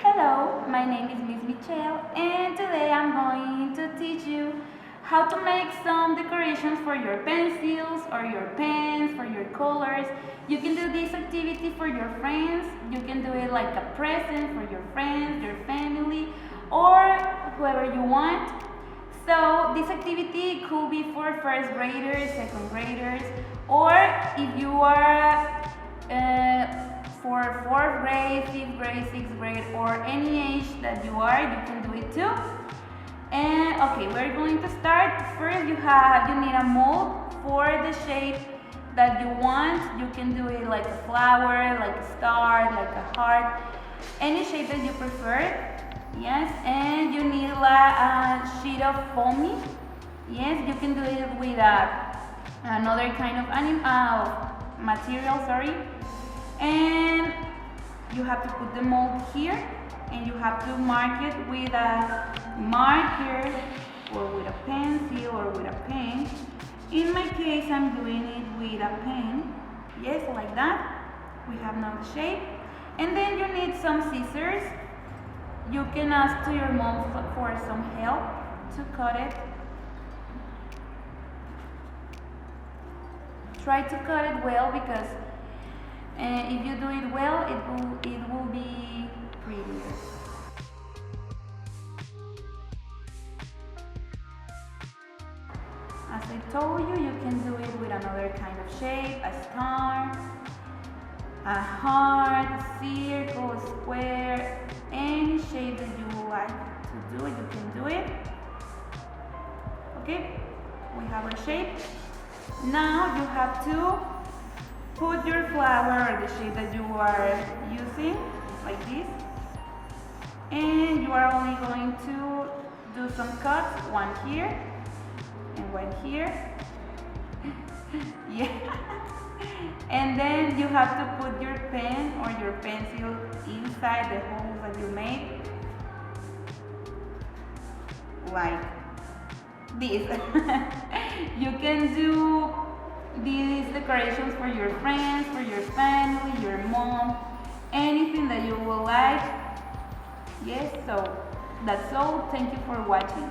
Hello, my name is Miss Michelle and today I'm going to teach you how to make some decorations for your pencils or your pens, for your colors. You can do this activity for your friends, you can do it like a present for your friends, your family, or whoever you want. So this activity could be for first graders, second graders, or if you are for fourth grade, fifth grade, sixth grade, or any age that you are, you can do it too. And okay, we're going to start. First, you need a mold for the shape that you want. You can do it like a flower, like a star, like a heart, any shape that you prefer. Yes, and you need a sheet of foamy. Yes, you can do it with another kind of material. Sorry, and you have to put the mold here, and you have to mark it with a marker or with a pencil or with a pen. In my case, I'm doing it with a pen. Yes, like that. We have now the shape, and then you need some scissors. You can ask to your mom for some help to cut it. Try to cut it well because if you do it well, it will be prettier. As I told you, you can do it with another kind of shape, a star, a heart, a circle, a square, any shape that you would like to do, you can do it. Okay, we have our shape. Now you have to put your flower or the shape that you are using, like this. And you are only going to do some cuts, one here and one here. Yeah. And then you have to put your pen or your pencil inside the holes that you made, like this. You can do these decorations for your friends, for your family, your mom, anything that you will like. Yes, so that's all. Thank you for watching.